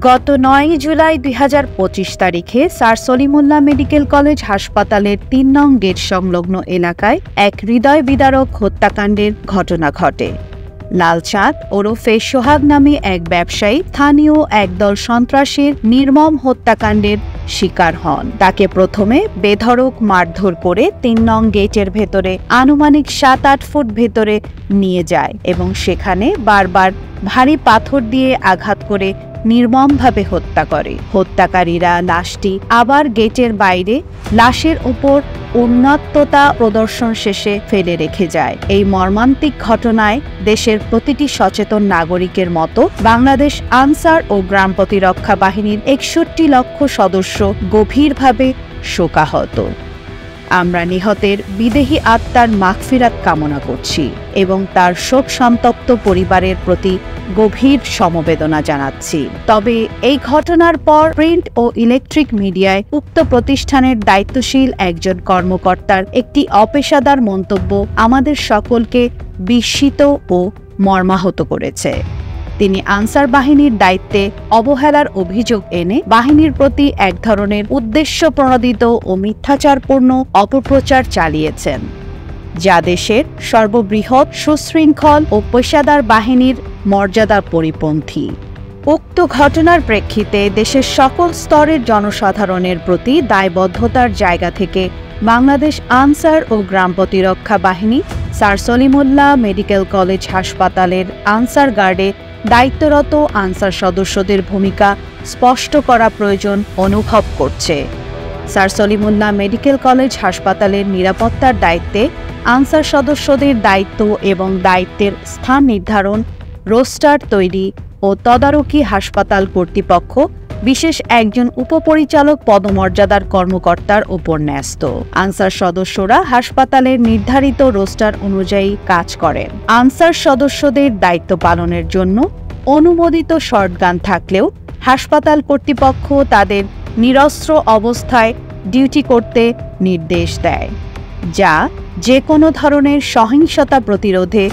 গত ৯ জুলাই ২০২৫ তারিখে sir Salimullah medical college হাসপাতালের ৩ নং গেট সংলগ্ন এলাকায় এক হৃদয় বিদারক হত্যাকাণ্ডের ঘটনা ঘটে। লালচাঁদ ওরফে সোহাগ নামে এক ব্যবসায়ী স্থানীয় একদল সন্ত্রাসীর নির্মম হত্যাকাণ্ডের শিকার হন। তাকে প্রথমে বেধড়ক মারধর করে ৩ নং গেটের ভেতরে আনুমানিক ৭-৮ ফুট ভেতরে নিয়ে যায় এবং সেখানে বারবার ভারী পাথর দিয়ে আঘাত করে নির্মমভাবে হত্যা করে। হত্যাকারীরা লাশটি আবার গেটের বাইরে লাশের উপর উন্মত্ততা প্রদর্শন শেষে ফেলে রেখে যায়। এই মর্মান্তিক ঘটনায় দেশের প্রতিটি সচেতন নাগরিকের মতো বাংলাদেশ আনসার ও গ্রাম প্রতিরক্ষা বাহিনীর ৬১ লক্ষ সদস্য গভীরভাবে শোকাহত। আমরা নিহতের বিদেহী আত্মার মাগফিরাত কামনা করছি এবং তার শোক সন্তপ্ত পরিবারের প্রতি গভীর সমবেদনা জানাচ্ছি। তবে এই ঘটনার পর প্রিন্ট ও ইলেকট্রিক মিডিয়ায় উক্ত প্রতিষ্ঠানের দায়িত্বশীল একজন কর্মকর্তার একটি অপেশাদার মন্তব্য আমাদের সকলকে বিস্মিত ও মর্মাহত করেছে। তিনি আনসার বাহিনীর দায়িত্বে অবহেলার অভিযোগ এনে বাহিনীর প্রতি এক ধরনের উদ্দেশ্যপ্রণোদিত ও মিথ্যাচারপূর্ণ অপপ্রচার চালিয়েছেন, যা দেশের সর্ববৃহৎ সুশৃঙ্খল ও পেশাদার বাহিনীর মর্যাদার পরিপন্থী। উক্ত ঘটনার প্রেক্ষিতে দেশের সকল স্তরের জনসাধারণের প্রতি দায়বদ্ধতার জায়গা থেকে বাংলাদেশ আনসার ও গ্রাম প্রতিরক্ষা বাহিনী স্যার সলিমুল্লাহ মেডিকেল কলেজ হাসপাতালের আনসার গার্ডে দায়িত্বরত আনসার সদস্যদের ভূমিকা স্পষ্ট করা প্রয়োজন অনুভব করছে। স্যার সলিমুল্লাহ মেডিকেল কলেজ হাসপাতালের নিরাপত্তার দায়িত্বে আনসার সদস্যদের দায়িত্ব এবং দায়িত্বের স্থান নির্ধারণ, রোস্টার তৈরি ও তদারকি হাসপাতাল কর্তৃপক্ষ বিশেষ একজন উপপরিচালক পদমর্যাদার কর্মকর্তার ওপর ন্যস্ত। আনসার সদস্যরা হাসপাতালের নির্ধারিত রোস্টার অনুযায়ী কাজ করেন। আনসার সদস্যদের দায়িত্ব পালনের জন্য অনুমোদিত শটগান থাকলেও হাসপাতাল কর্তৃপক্ষ তাদের নিরস্ত্র অবস্থায় ডিউটি করতে নির্দেশ দেয়, যা যে কোনো ধরনের সহিংসতা প্রতিরোধে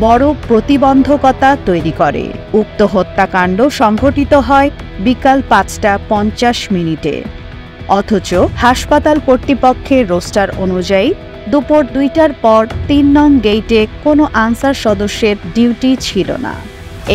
বড় প্রতিবন্ধকতা তৈরি করে। উক্ত হত্যাকাণ্ড সংঘটিত হয় বিকাল ৫টা ৫০ অথচ হাসপাতাল কর্তৃপক্ষের রোস্টার অনুযায়ী দুপুর ২টার পর ৩ নং গেইটে কোনো আনসার সদস্যের ডিউটি ছিল না।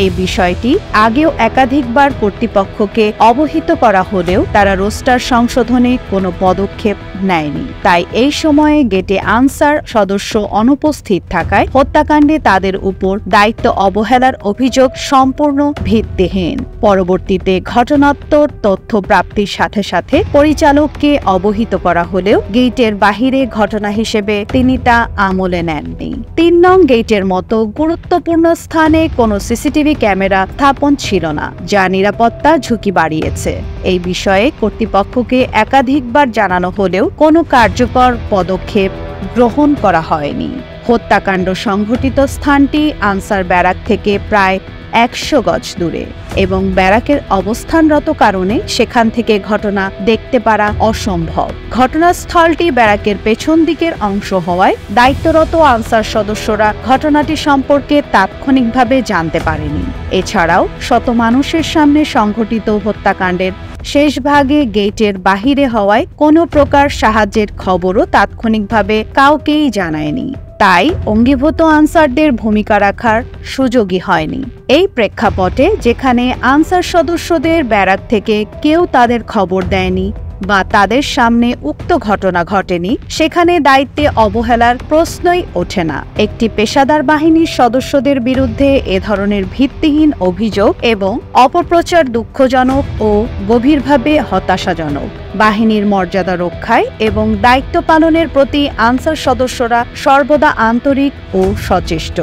এই বিষয়টি আগেও একাধিকবার কর্তৃপক্ষকে অবহিত করা হলেও তারা রোস্টার সংশোধনে কোনো পদক্ষেপ নেয়নি। তাই এই সময়ে গেটে আনসার সদস্য অনুপস্থিত থাকায় হত্যাকাণ্ডে তাদের উপর দায়িত্ব অবহেলার অভিযোগ সম্পূর্ণ ভিত্তিহীন। পরবর্তীতে ঘটনাত্মক তথ্য প্রাপ্তির সাথে সাথে পরিচালককে অবহিত করা হলেও গেটের বাহিরে ঘটনা হিসেবে তিনি তা আমলে নেননি। ৩ নং গেটের মতো গুরুত্বপূর্ণ স্থানে কোনো সিসিটিভি ক্যামেরা স্থাপন ছিল না, যা নিরাপত্তা ঝুঁকি বাড়িয়েছে। এই বিষয়ে কর্তৃপক্ষকে একাধিকবার জানানো হলেও কোনো কার্যকর পদক্ষেপ গ্রহণ করা হয়নি। হত্যাকাণ্ড সংঘটিত স্থানটি আনসার ব্যারাক থেকে প্রায় ১০০ গজ দূরে এবং ব্যারাকের অবস্থানরত কারণে সেখান থেকে ঘটনা দেখতে পারা অসম্ভব। ঘটনাস্থলটি ব্যারাকের পেছন দিকের অংশ হওয়ায় দায়িত্বরত আনসার সদস্যরা ঘটনাটি সম্পর্কে তাৎক্ষণিকভাবে জানতে পারেনি। এছাড়াও শত মানুষের সামনে সংঘটিত হত্যাকাণ্ডের শেষ ভাগে গেটের বাহিরে হওয়ায় কোনো প্রকার সাহায্যের খবরও তাৎক্ষণিকভাবে কাউকেই জানায়নি। তাই অঙ্গীভূত আনসারদের ভূমিকা রাখার সুযোগই হয়নি। এই প্রেক্ষাপটে যেখানে আনসার সদস্যদের ব্যারাক থেকে কেউ তাদের খবর দেয়নি বা তাদের সামনে উক্ত ঘটনা ঘটেনি, সেখানে দায়িত্বে অবহেলার প্রশ্নই ওঠে না। একটি পেশাদার বাহিনীর সদস্যদের বিরুদ্ধে এ ধরনের ভিত্তিহীন অভিযোগ এবং অপপ্রচার দুঃখজনক ও গভীরভাবে হতাশাজনক। বাহিনীর মর্যাদা রক্ষায় এবং দায়িত্ব পালনের প্রতি আনসার সদস্যরা সর্বদা আন্তরিক ও সচেষ্ট।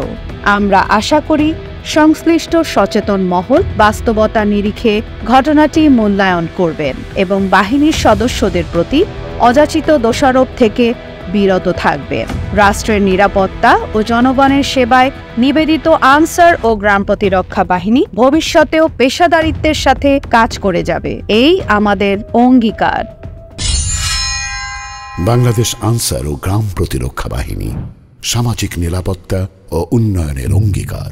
আমরা আশা করি সংশ্লিষ্ট সচেতন মহল বাস্তবতা নিরিখে ঘটনাটি মূল্যায়ন করবেন এবং বাহিনীর সদস্যদের প্রতি অযাচিত দোষারোপ থেকে বিরত থাকবেন। রাষ্ট্রের নিরাপত্তা ও জনগণের সেবায় নিবেদিত আনসার ও গ্রাম প্রতিরক্ষা বাহিনী ভবিষ্যতেও পেশাদারিত্বের সাথে কাজ করে যাবে, এই আমাদের অঙ্গীকার। বাংলাদেশ আনসার ও গ্রাম প্রতিরক্ষা বাহিনী সামাজিক নিরাপত্তা ও উন্নয়নের অঙ্গীকার।